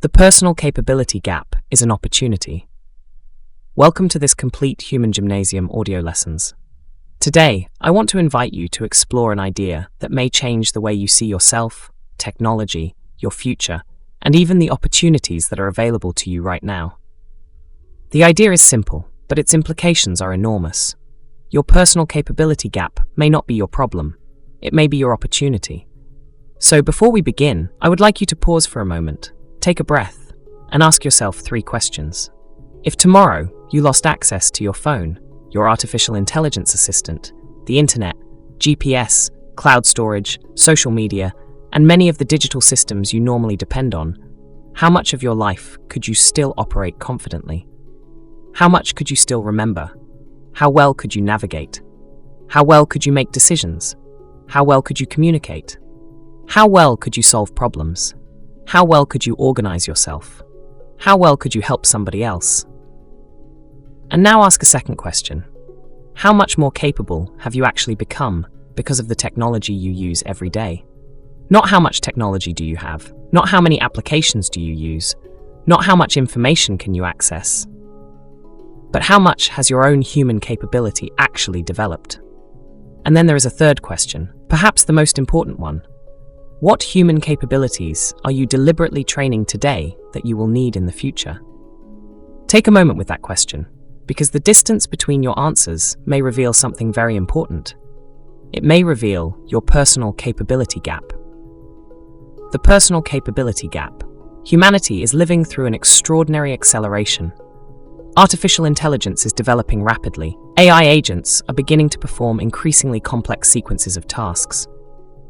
The personal capability gap is an opportunity. Welcome to this complete human gymnasium audio lessons. Today, I want to invite you to explore an idea that may change the way you see yourself, technology, your future, and even the opportunities that are available to you right now. The idea is simple, but its implications are enormous. Your personal capability gap may not be your problem. It may be your opportunity. So before we begin, I would like you to pause for a moment. Take a breath and ask yourself 3 questions. If tomorrow you lost access to your phone, your artificial intelligence assistant, the internet, GPS, cloud storage, social media, and many of the digital systems you normally depend on, how much of your life could you still operate confidently? How much could you still remember? How well could you navigate? How well could you make decisions? How well could you communicate? How well could you solve problems? How well could you organize yourself? How well could you help somebody else? And now ask a second question. How much more capable have you actually become because of the technology you use every day? Not how much technology do you have, not how many applications do you use, not how much information can you access, but how much has your own human capability actually developed? And then there is a third question, perhaps the most important one. What human capabilities are you deliberately training today that you will need in the future? Take a moment with that question, because the distance between your answers may reveal something very important. It may reveal your personal capability gap. The personal capability gap. Humanity is living through an extraordinary acceleration. Artificial intelligence is developing rapidly. AI agents are beginning to perform increasingly complex sequences of tasks.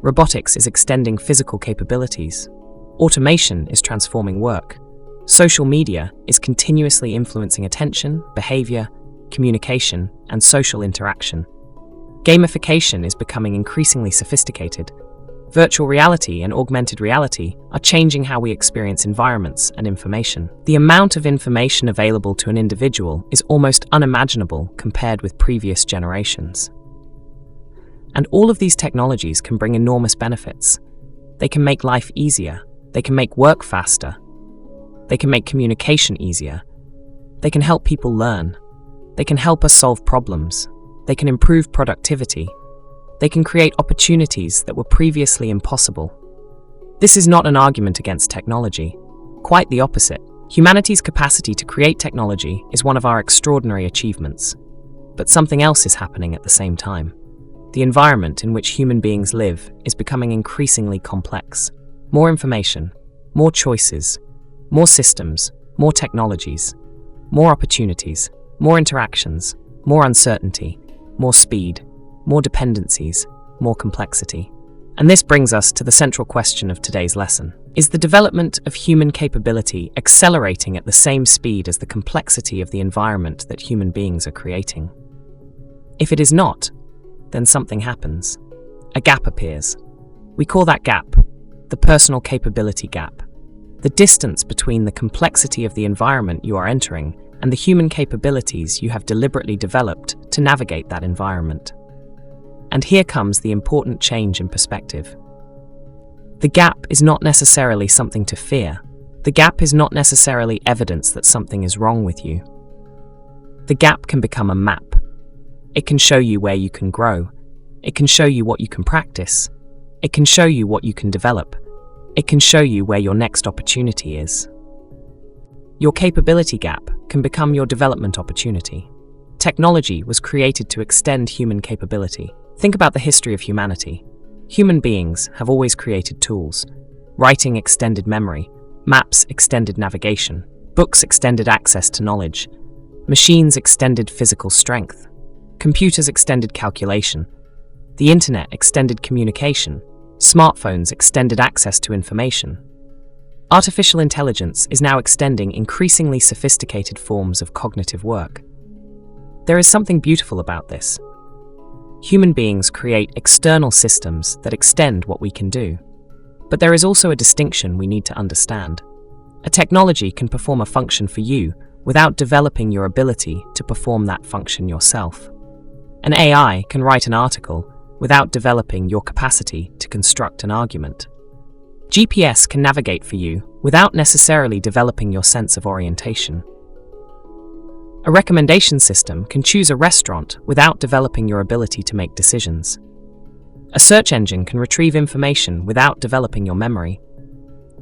Robotics is extending physical capabilities. Automation is transforming work. Social media is continuously influencing attention, behavior, communication, and social interaction. Gamification is becoming increasingly sophisticated. Virtual reality and augmented reality are changing how we experience environments and information. The amount of information available to an individual is almost unimaginable compared with previous generations. And all of these technologies can bring enormous benefits. They can make life easier. They can make work faster. They can make communication easier. They can help people learn. They can help us solve problems. They can improve productivity. They can create opportunities that were previously impossible. This is not an argument against technology. Quite the opposite. Humanity's capacity to create technology is one of our extraordinary achievements. But something else is happening at the same time. The environment in which human beings live is becoming increasingly complex. More information, more choices, more systems, more technologies, more opportunities, more interactions, more uncertainty, more speed, more dependencies, more complexity. And this brings us to the central question of today's lesson. Is the development of human capability accelerating at the same speed as the complexity of the environment that human beings are creating? If it is not, then something happens. A gap appears. We call that gap the personal capability gap. The distance between the complexity of the environment you are entering and the human capabilities you have deliberately developed to navigate that environment. And here comes the important change in perspective. The gap is not necessarily something to fear. The gap is not necessarily evidence that something is wrong with you. The gap can become a map. It can show you where you can grow. It can show you what you can practice. It can show you what you can develop. It can show you where your next opportunity is. Your capability gap can become your development opportunity. Technology was created to extend human capability. Think about the history of humanity. Human beings have always created tools. Writing extended memory. Maps extended navigation. Books extended access to knowledge. Machines extended physical strength. Computers extended calculation. The internet extended communication. Smartphones extended access to information. Artificial intelligence is now extending increasingly sophisticated forms of cognitive work. There is something beautiful about this. Human beings create external systems that extend what we can do. But there is also a distinction we need to understand. A technology can perform a function for you without developing your ability to perform that function yourself. An AI can write an article without developing your capacity to construct an argument. GPS can navigate for you without necessarily developing your sense of orientation. A recommendation system can choose a restaurant without developing your ability to make decisions. A search engine can retrieve information without developing your memory.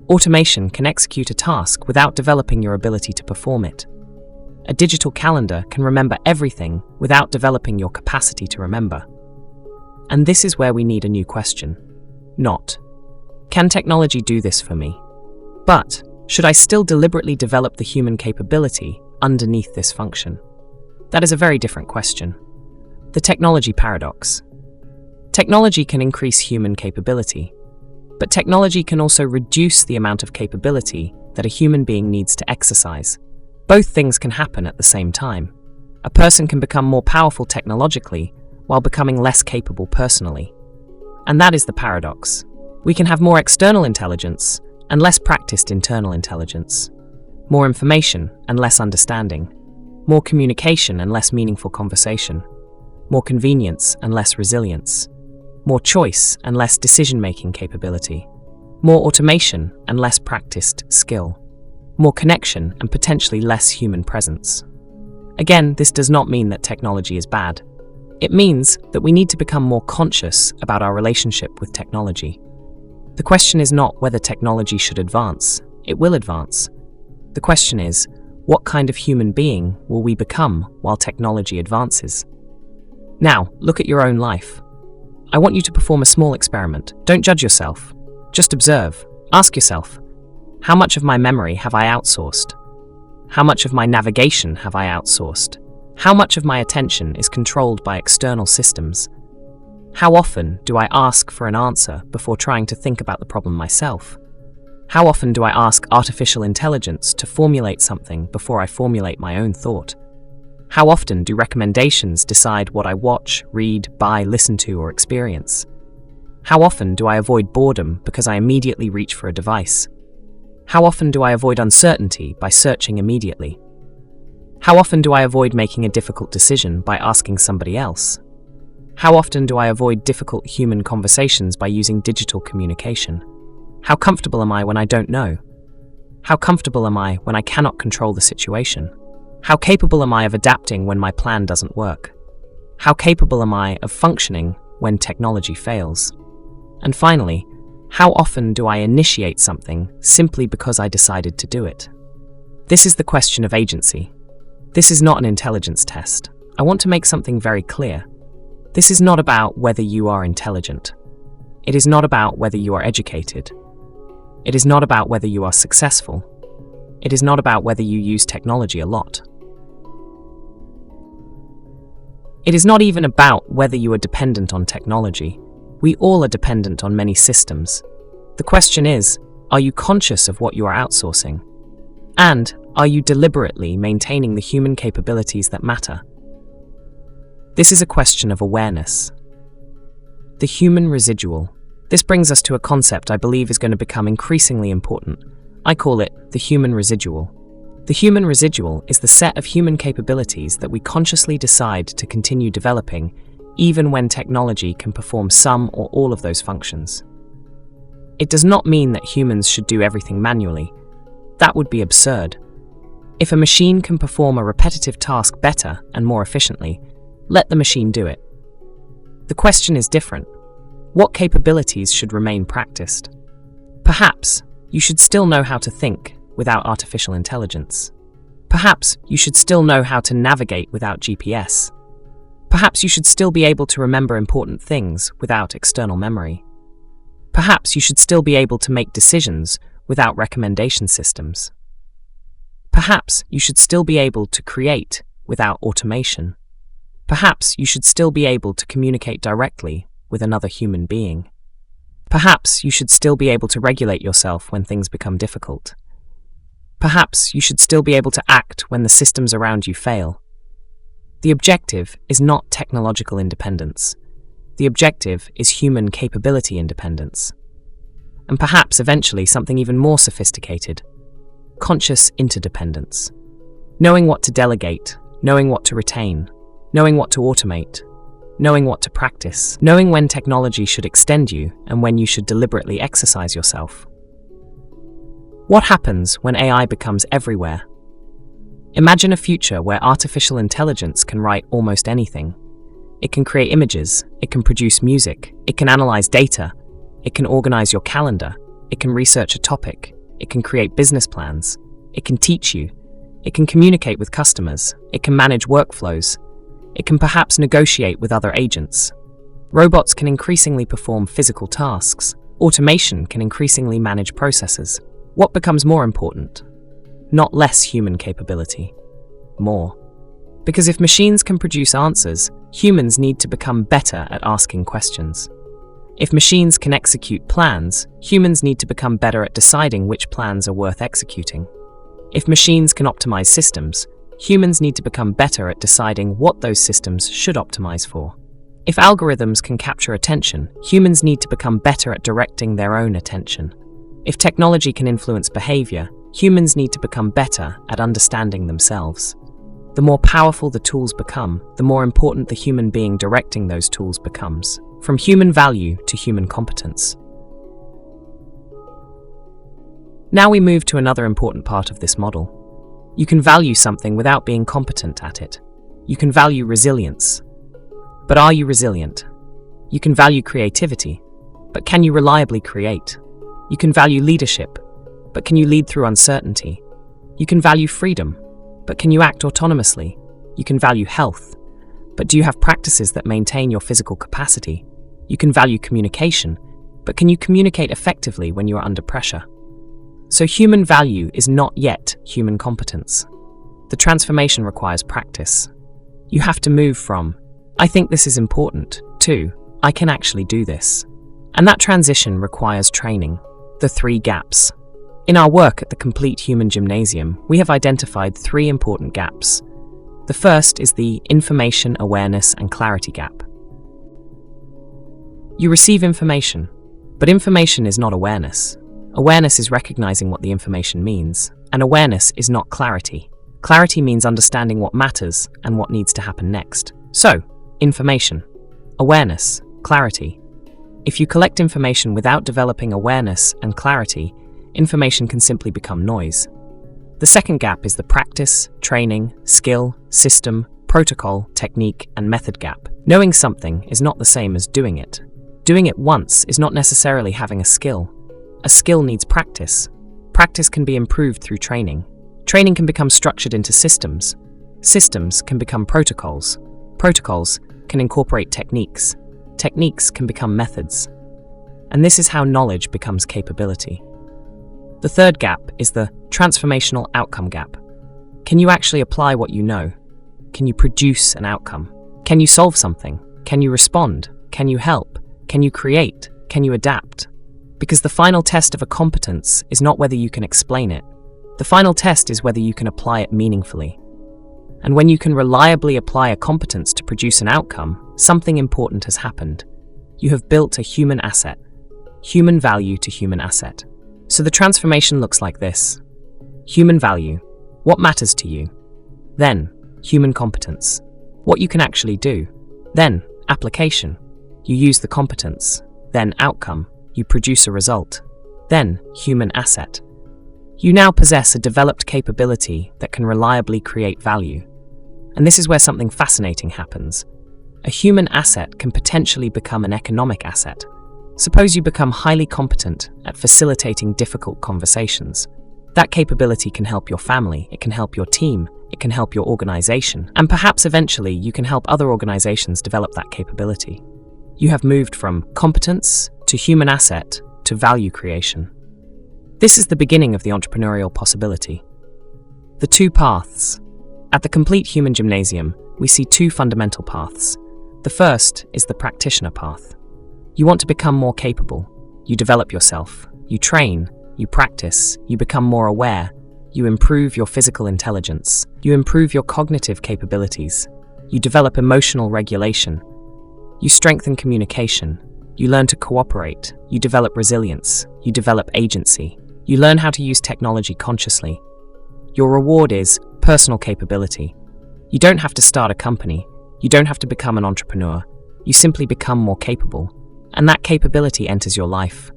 Automation can execute a task without developing your ability to perform it. A digital calendar can remember everything without developing your capacity to remember. And this is where we need a new question. Not, can technology do this for me? But, should I still deliberately develop the human capability underneath this function? That is a very different question. The technology paradox. Technology can increase human capability, but technology can also reduce the amount of capability that a human being needs to exercise. Both things can happen at the same time. A person can become more powerful technologically while becoming less capable personally. And that is the paradox. We can have more external intelligence and less practiced internal intelligence. More information and less understanding. More communication and less meaningful conversation. More convenience and less resilience. More choice and less decision-making capability. More automation and less practiced skill. More connection and potentially less human presence. Again, this does not mean that technology is bad. It means that we need to become more conscious about our relationship with technology. The question is not whether technology should advance. It will advance. The question is, what kind of human being will we become while technology advances? Now, look at your own life. I want you to perform a small experiment. Don't judge yourself. Just observe. Ask yourself, how much of my memory have I outsourced? How much of my navigation have I outsourced? How much of my attention is controlled by external systems? How often do I ask for an answer before trying to think about the problem myself? How often do I ask artificial intelligence to formulate something before I formulate my own thought? How often do recommendations decide what I watch, read, buy, listen to, or experience? How often do I avoid boredom because I immediately reach for a device? How often do I avoid uncertainty by searching immediately? How often do I avoid making a difficult decision by asking somebody else? How often do I avoid difficult human conversations by using digital communication? How comfortable am I when I don't know? How comfortable am I when I cannot control the situation? How capable am I of adapting when my plan doesn't work? How capable am I of functioning when technology fails? And finally, how often do I initiate something simply because I decided to do it? This is the question of agency. This is not an intelligence test. I want to make something very clear. This is not about whether you are intelligent. It is not about whether you are educated. It is not about whether you are successful. It is not about whether you use technology a lot. It is not even about whether you are dependent on technology. We all are dependent on many systems. The question is, are you conscious of what you are outsourcing? And are you deliberately maintaining the human capabilities that matter? This is a question of awareness. The human residual. This brings us to a concept I believe is going to become increasingly important. I call it the human residual. The human residual is the set of human capabilities that we consciously decide to continue developing even when technology can perform some or all of those functions. It does not mean that humans should do everything manually. That would be absurd. If a machine can perform a repetitive task better and more efficiently, let the machine do it. The question is different. What capabilities should remain practiced? Perhaps you should still know how to think without artificial intelligence. Perhaps you should still know how to navigate without GPS. Perhaps you should still be able to remember important things without external memory. Perhaps you should still be able to make decisions without recommendation systems. Perhaps you should still be able to create without automation. Perhaps you should still be able to communicate directly with another human being. Perhaps you should still be able to regulate yourself when things become difficult. Perhaps you should still be able to act when the systems around you fail. The objective is not technological independence. The objective is human capability independence. And perhaps eventually something even more sophisticated, conscious interdependence. Knowing what to delegate, knowing what to retain, knowing what to automate, knowing what to practice, knowing when technology should extend you and when you should deliberately exercise yourself. What happens when AI becomes everywhere? Imagine a future where artificial intelligence can write almost anything. It can create images, it can produce music, it can analyze data, it can organize your calendar, it can research a topic, it can create business plans, it can teach you, it can communicate with customers, it can manage workflows, it can perhaps negotiate with other agents. Robots can increasingly perform physical tasks. Automation can increasingly manage processes. What becomes more important? Not less human capability. More. Because if machines can produce answers, humans need to become better at asking questions. If machines can execute plans, humans need to become better at deciding which plans are worth executing. If machines can optimize systems, humans need to become better at deciding what those systems should optimize for. If algorithms can capture attention, humans need to become better at directing their own attention. If technology can influence behavior, humans need to become better at understanding themselves. The more powerful the tools become, the more important the human being directing those tools becomes, from human value to human competence. Now we move to another important part of this model. You can value something without being competent at it. You can value resilience. But are you resilient? You can value creativity, but can you reliably create? You can value leadership, but can you lead through uncertainty? You can value freedom, but can you act autonomously? You can value health, but do you have practices that maintain your physical capacity? You can value communication, but can you communicate effectively when you are under pressure? So human value is not yet human competence. The transformation requires practice. You have to move from, I think this is important, to, I can actually do this. And that transition requires training. The 3 gaps. In our work at the Complete Human Gymnasium, we have identified 3 important gaps. The first is the information, awareness, and clarity gap. You receive information, but information is not awareness. Awareness is recognizing what the information means, and awareness is not clarity. Clarity means understanding what matters and what needs to happen next. So, information, awareness, clarity. If you collect information without developing awareness and clarity, information can simply become noise. The second gap is the practice, training, skill, system, protocol, technique, and method gap. Knowing something is not the same as doing it. Doing it once is not necessarily having a skill. A skill needs practice. Practice can be improved through training. Training can become structured into systems. Systems can become protocols. Protocols can incorporate techniques. Techniques can become methods. And this is how knowledge becomes capability. The third gap is the transformational outcome gap. Can you actually apply what you know? Can you produce an outcome? Can you solve something? Can you respond? Can you help? Can you create? Can you adapt? Because the final test of a competence is not whether you can explain it. The final test is whether you can apply it meaningfully. And when you can reliably apply a competence to produce an outcome, something important has happened. You have built a human asset. Human value to human asset. So the transformation looks like this. Human value. What matters to you? Then, human competence. What you can actually do. Then, application. You use the competence. Then, outcome. You produce a result. Then, human asset. You now possess a developed capability that can reliably create value. And this is where something fascinating happens. A human asset can potentially become an economic asset. Suppose you become highly competent at facilitating difficult conversations. That capability can help your family, it can help your team, it can help your organization, and perhaps eventually you can help other organizations develop that capability. You have moved from competence to human asset to value creation. This is the beginning of the entrepreneurial possibility. The 2 paths. At the Complete Human Gymnasium, we see 2 fundamental paths. The first is the practitioner path. You want to become more capable. You develop yourself. You train. You practice. You become more aware. You improve your physical intelligence. You improve your cognitive capabilities. You develop emotional regulation. You strengthen communication. You learn to cooperate. You develop resilience. You develop agency. You learn how to use technology consciously. Your reward is personal capability. You don't have to start a company. You don't have to become an entrepreneur. You simply become more capable. And that capability enters your life,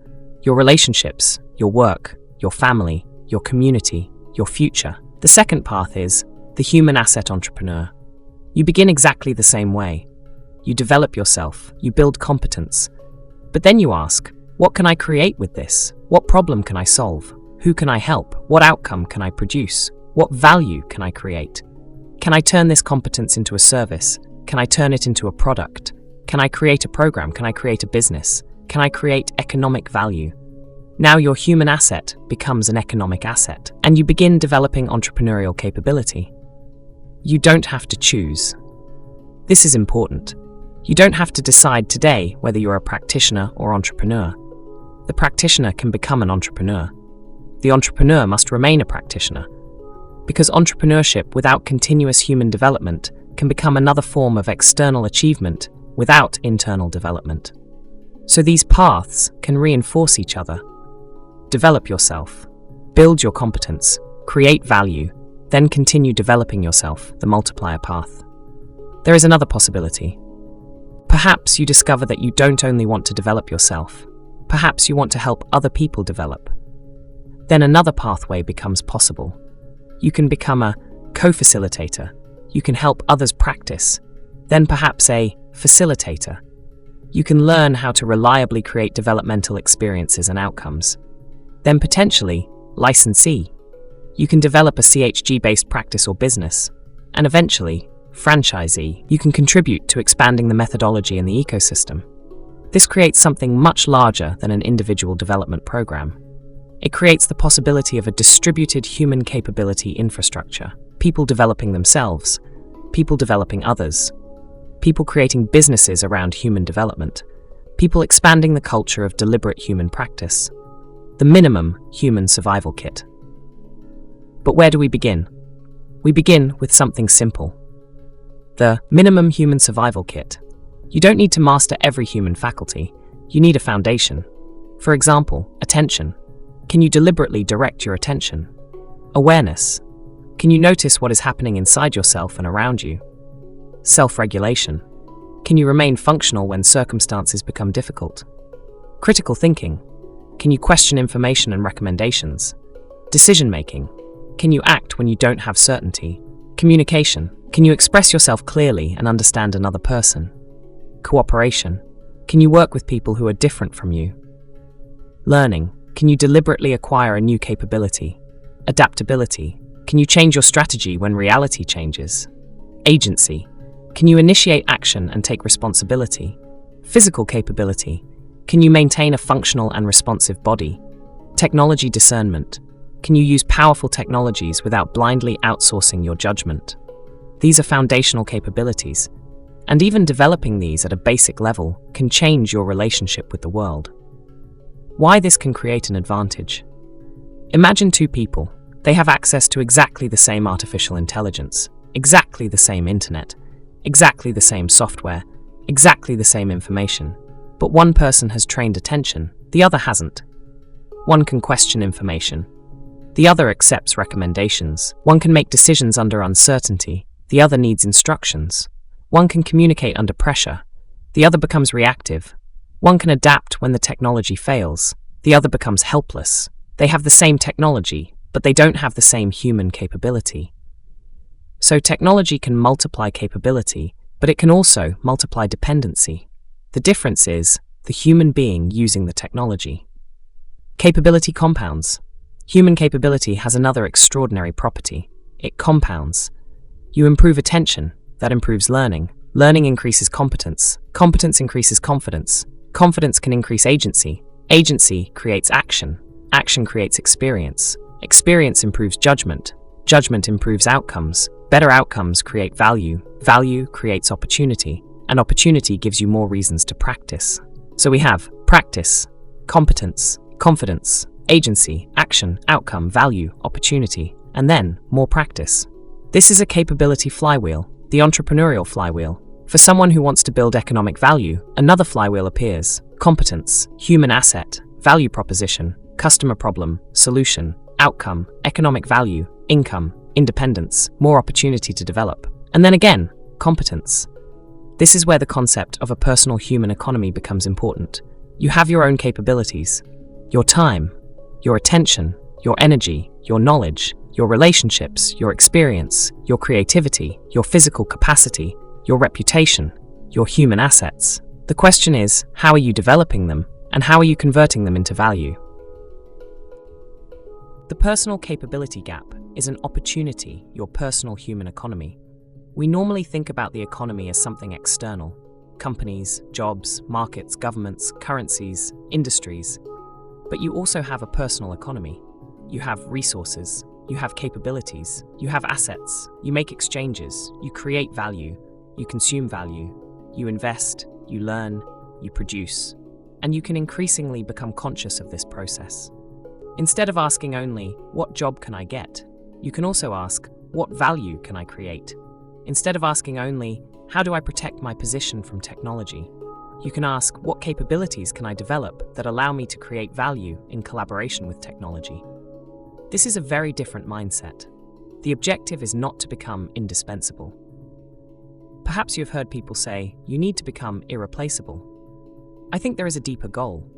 your relationships, your work, your family, your community, your future. The second path is the human asset entrepreneur. You begin exactly the same way. You develop yourself, you build competence. But then you ask, what can I create with this? What problem can I solve? Who can I help? What outcome can I produce? What value can I create? Can I turn this competence into a service? Can I turn it into a product? Can I create a program? Can I create a business? Can I create economic value? Now your human asset becomes an economic asset, and you begin developing entrepreneurial capability. You don't have to choose. This is important. You don't have to decide today whether you're a practitioner or entrepreneur. The practitioner can become an entrepreneur. The entrepreneur must remain a practitioner, because entrepreneurship without continuous human development can become another form of external achievement without internal development. So these paths can reinforce each other. Develop yourself, build your competence, create value, then continue developing yourself, the multiplier path. There is another possibility. Perhaps you discover that you don't only want to develop yourself, perhaps you want to help other people develop. Then another pathway becomes possible. You can become a co-facilitator. You can help others practice. Then perhaps a facilitator. You can learn how to reliably create developmental experiences and outcomes. Then potentially, licensee. You can develop a CHG-based practice or business. And eventually, franchisee. You can contribute to expanding the methodology and the ecosystem. This creates something much larger than an individual development program. It creates the possibility of a distributed human capability infrastructure, people developing themselves, people developing others, people creating businesses around human development, people expanding the culture of deliberate human practice, the minimum human survival kit. But where do we begin? We begin with something simple. The minimum human survival kit. You don't need to master every human faculty. You need a foundation. For example, attention. Can you deliberately direct your attention? Awareness. Can you notice what is happening inside yourself and around you? Self-regulation. Can you remain functional when circumstances become difficult? Critical thinking. Can you question information and recommendations? Decision-making. Can you act when you don't have certainty? Communication. Can you express yourself clearly and understand another person? Cooperation. Can you work with people who are different from you? Learning. Can you deliberately acquire a new capability? Adaptability. Can you change your strategy when reality changes? Agency. Can you initiate action and take responsibility? Physical capability. Can you maintain a functional and responsive body? Technology discernment. Can you use powerful technologies without blindly outsourcing your judgment? These are foundational capabilities, and even developing these at a basic level can change your relationship with the world. Why this can create an advantage? Imagine two people. They have access to exactly the same artificial intelligence, exactly the same internet, exactly the same software, exactly the same information. But one person has trained attention, the other hasn't. One can question information. The other accepts recommendations. One can make decisions under uncertainty. The other needs instructions. One can communicate under pressure. The other becomes reactive. One can adapt when the technology fails. The other becomes helpless. They have the same technology, but they don't have the same human capability. So technology can multiply capability, but it can also multiply dependency. The difference is the human being using the technology. Capability compounds. Human capability has another extraordinary property. It compounds. You improve attention, that improves learning. Learning increases competence. Competence increases confidence. Confidence can increase agency. Agency creates action. Action creates experience. Experience improves judgment. Judgment improves outcomes. Better outcomes create value. Value creates opportunity. And opportunity gives you more reasons to practice. So we have practice, competence, confidence, agency, action, outcome, value, opportunity, and then more practice. This is a capability flywheel, the entrepreneurial flywheel. For someone who wants to build economic value, another flywheel appears. Competence, human asset, value proposition, customer problem, solution, outcome, economic value, income, independence, more opportunity to develop. And then again, competence. This is where the concept of a personal human economy becomes important. You have your own capabilities, your time, your attention, your energy, your knowledge, your relationships, your experience, your creativity, your physical capacity, your reputation, your human assets. The question is, how are you developing them, and how are you converting them into value? The personal capability gap is an opportunity, your personal human economy. We normally think about the economy as something external: companies, jobs, markets, governments, currencies, industries. But you also have a personal economy. You have resources, you have capabilities, you have assets, you make exchanges, you create value, you consume value, you invest, you learn, you produce, and you can increasingly become conscious of this process. Instead of asking only, what job can I get? You can also ask, what value can I create? Instead of asking only, how do I protect my position from technology? You can ask, what capabilities can I develop that allow me to create value in collaboration with technology? This is a very different mindset. The objective is not to become indispensable. Perhaps you've heard people say, you need to become irreplaceable. I think there is a deeper goal.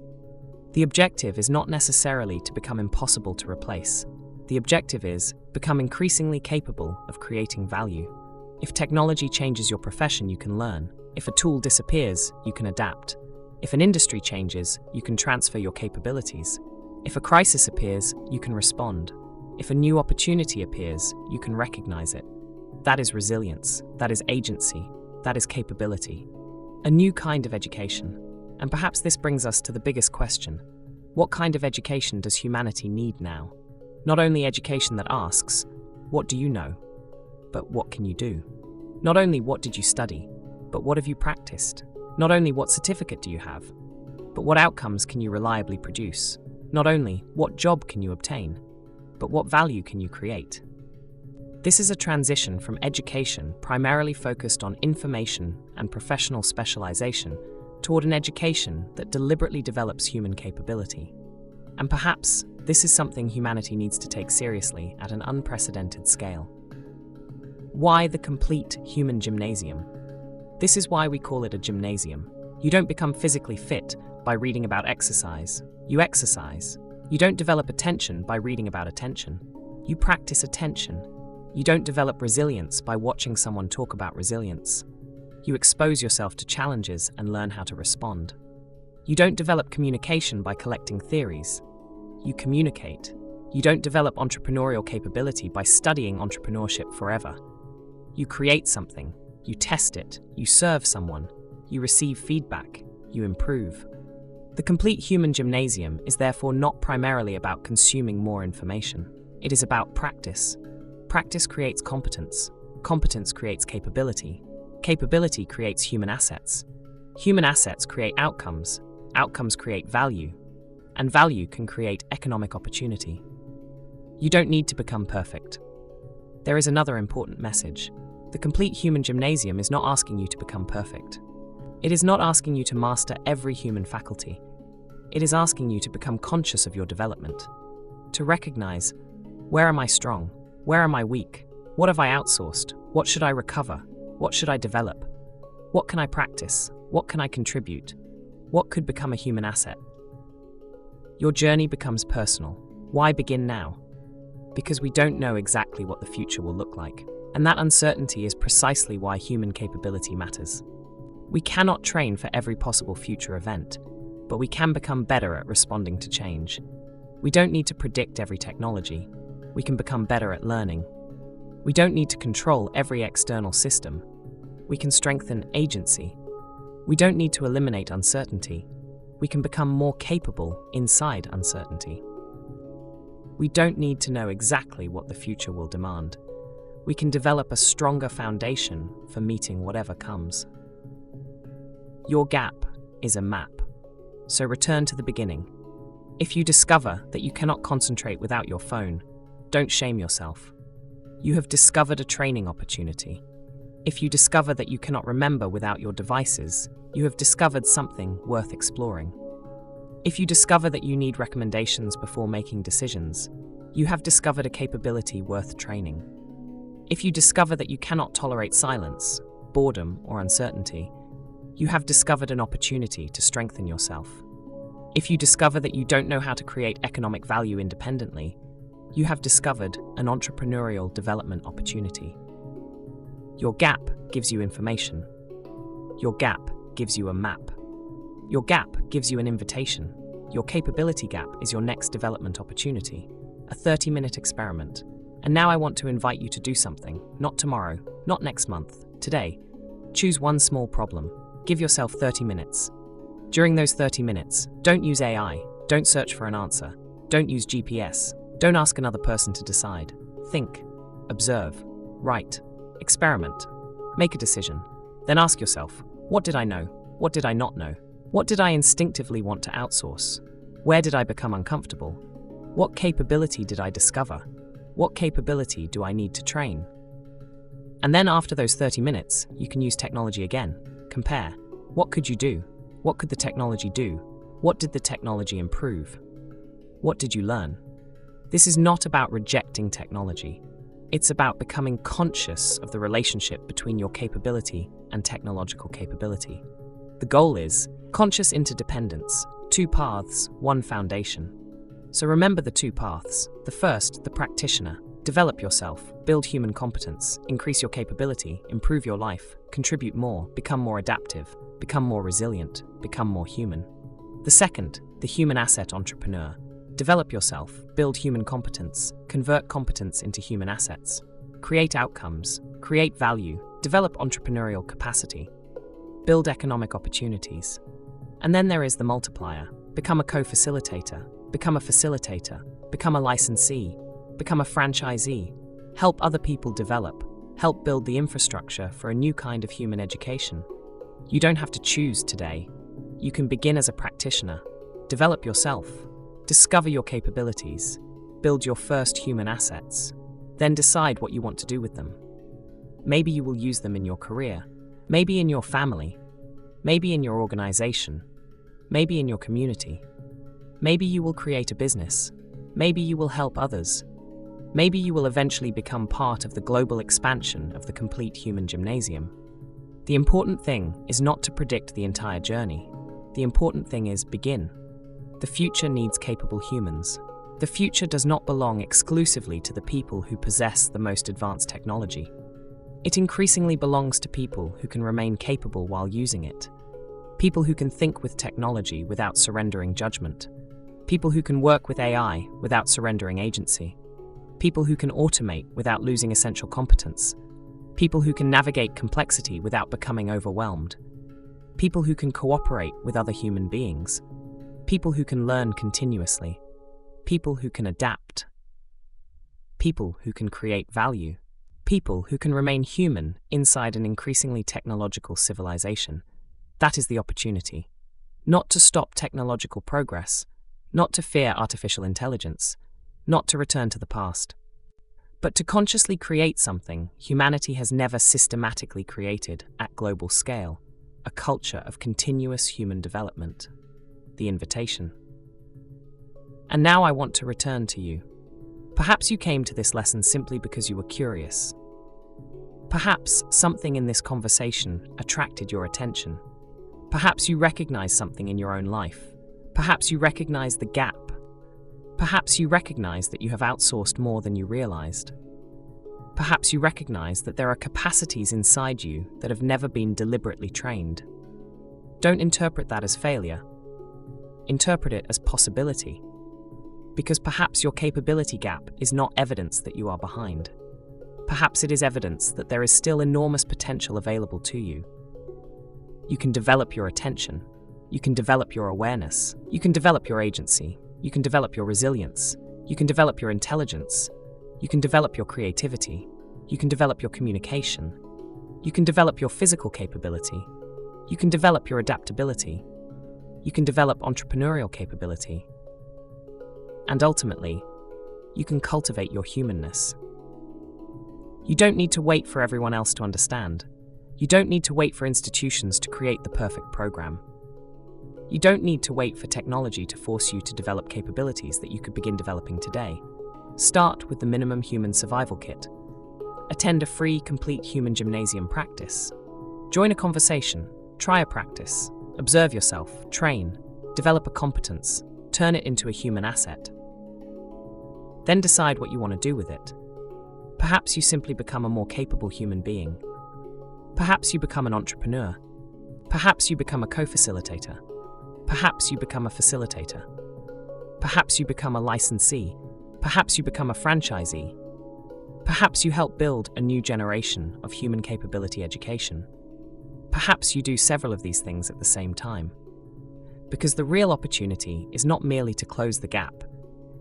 The objective is not necessarily to become impossible to replace. The objective is become increasingly capable of creating value. If technology changes your profession, you can learn. If a tool disappears, you can adapt. If an industry changes, you can transfer your capabilities. If a crisis appears, you can respond. If a new opportunity appears, you can recognize it. That is resilience, that is agency, that is capability. A new kind of education. And perhaps this brings us to the biggest question. What kind of education does humanity need now? Not only education that asks, what do you know? But what can you do? Not only what did you study, but what have you practiced? Not only what certificate do you have, but what outcomes can you reliably produce? Not only what job can you obtain, but what value can you create? This is a transition from education primarily focused on information and professional specialization toward an education that deliberately develops human capability. And perhaps this is something humanity needs to take seriously at an unprecedented scale. Why the complete human gymnasium? This is why we call it a gymnasium. You don't become physically fit by reading about exercise. You exercise. You don't develop attention by reading about attention. You practice attention. You don't develop resilience by watching someone talk about resilience. You expose yourself to challenges and learn how to respond. You don't develop communication by collecting theories. You communicate. You don't develop entrepreneurial capability by studying entrepreneurship forever. You create something. You test it. You serve someone. You receive feedback. You improve. The complete human gymnasium is therefore not primarily about consuming more information. It is about practice. Practice creates competence. Competence creates capability. Capability creates human assets. Human assets create outcomes. Outcomes create value. And value can create economic opportunity. You don't need to become perfect. There is another important message. The complete human gymnasium is not asking you to become perfect. It is not asking you to master every human faculty. It is asking you to become conscious of your development. To recognize, where am I strong? Where am I weak? What have I outsourced? What should I recover? What should I develop? What can I practice? What can I contribute? What could become a human asset? Your journey becomes personal. Why begin now? Because we don't know exactly what the future will look like. And that uncertainty is precisely why human capability matters. We cannot train for every possible future event, but we can become better at responding to change. We don't need to predict every technology. We can become better at learning. We don't need to control every external system. We can strengthen agency. We don't need to eliminate uncertainty. We can become more capable inside uncertainty. We don't need to know exactly what the future will demand. We can develop a stronger foundation for meeting whatever comes. Your gap is a map. So return to the beginning. If you discover that you cannot concentrate without your phone, don't shame yourself. You have discovered a training opportunity. If you discover that you cannot remember without your devices, you have discovered something worth exploring. If you discover that you need recommendations before making decisions, you have discovered a capability worth training. If you discover that you cannot tolerate silence, boredom, or uncertainty, you have discovered an opportunity to strengthen yourself. If you discover that you don't know how to create economic value independently, You have discovered an entrepreneurial development opportunity. Your gap gives you information. Your gap gives you a map. Your gap gives you an invitation. Your capability gap is your next development opportunity, a 30-minute experiment. And now I want to invite you to do something, not tomorrow, not next month, today. Choose one small problem. Give yourself 30 minutes. During those 30 minutes, don't use AI, don't search for an answer, don't use GPS, don't ask another person to decide. Think, observe, write, experiment, make a decision. Then ask yourself, what did I know? What did I not know? What did I instinctively want to outsource? Where did I become uncomfortable? What capability did I discover? What capability do I need to train? And then after those 30 minutes, you can use technology again. Compare. What could you do? What could the technology do? What did the technology improve? What did you learn? This is not about rejecting technology. It's about becoming conscious of the relationship between your capability and technological capability. The goal is conscious interdependence, 2 paths, 1 foundation. So remember the 2 paths. The first, the practitioner. Develop yourself, build human competence, increase your capability, improve your life, contribute more, become more adaptive, become more resilient, become more human. The second, the human asset entrepreneur. Develop yourself, build human competence, convert competence into human assets, create outcomes, create value, develop entrepreneurial capacity, build economic opportunities. And then there is the multiplier. Become a co-facilitator, become a facilitator, become a licensee, become a franchisee, help other people develop, help build the infrastructure for a new kind of human education. You don't have to choose today. You can begin as a practitioner, develop yourself, discover your capabilities, build your first human assets, then decide what you want to do with them. Maybe you will use them in your career, maybe in your family, maybe in your organization, maybe in your community. Maybe you will create a business, maybe you will help others, maybe you will eventually become part of the global expansion of the complete human gymnasium. The important thing is not to predict the entire journey. The important thing is begin. The future needs capable humans. The future does not belong exclusively to the people who possess the most advanced technology. It increasingly belongs to people who can remain capable while using it. People who can think with technology without surrendering judgment. People who can work with AI without surrendering agency. People who can automate without losing essential competence. People who can navigate complexity without becoming overwhelmed. People who can cooperate with other human beings. People who can learn continuously. People who can adapt. People who can create value. People who can remain human inside an increasingly technological civilization. That is the opportunity. Not to stop technological progress, not to fear artificial intelligence, not to return to the past, but to consciously create something humanity has never systematically created at global scale, a culture of continuous human development. The invitation. And now I want to return to you. Perhaps you came to this lesson simply because you were curious. Perhaps something in this conversation attracted your attention. Perhaps you recognize something in your own life. Perhaps you recognize the gap. Perhaps you recognize that you have outsourced more than you realized. Perhaps you recognize that there are capacities inside you that have never been deliberately trained. Don't interpret that as failure. Interpret it as possibility. Because perhaps your capability gap is not evidence that you are behind. Perhaps it is evidence that there is still enormous potential available to you. You can develop your attention. You can develop your awareness. You can develop your agency. You can develop your resilience. You can develop your intelligence. You can develop your creativity. You can develop your communication. You can develop your physical capability. You can develop your adaptability. You can develop entrepreneurial capability. And ultimately, you can cultivate your humanness. You don't need to wait for everyone else to understand. You don't need to wait for institutions to create the perfect program. You don't need to wait for technology to force you to develop capabilities that you could begin developing today. Start with the minimum human survival kit. Attend a free, complete human gymnasium practice. Join a conversation, try a practice, observe yourself, train, develop a competence, turn it into a human asset. Then decide what you want to do with it. Perhaps you simply become a more capable human being. Perhaps you become an entrepreneur. Perhaps you become a co-facilitator. Perhaps you become a facilitator. Perhaps you become a licensee. Perhaps you become a franchisee. Perhaps you help build a new generation of human capability education. Perhaps you do several of these things at the same time. Because the real opportunity is not merely to close the gap,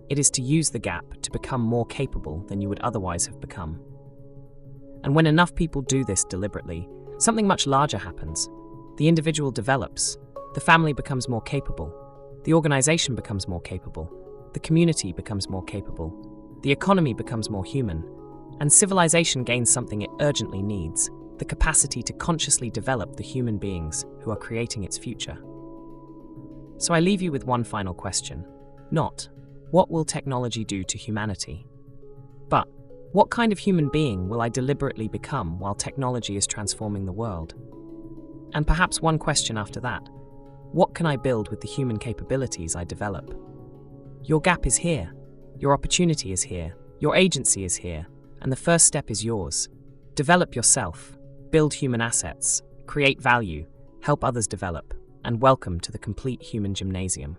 it is to use the gap to become more capable than you would otherwise have become. And when enough people do this deliberately, something much larger happens. The individual develops, the family becomes more capable, the organization becomes more capable, the community becomes more capable, the economy becomes more human, and civilization gains something it urgently needs: the capacity to consciously develop the human beings who are creating its future. So I leave you with one final question. Not, what will technology do to humanity? But, what kind of human being will I deliberately become while technology is transforming the world? And perhaps one question after that, what can I build with the human capabilities I develop? Your gap is here, your opportunity is here, your agency is here, and the first step is yours. Develop yourself, build human assets, create value, help others develop, and welcome to the complete human gymnasium.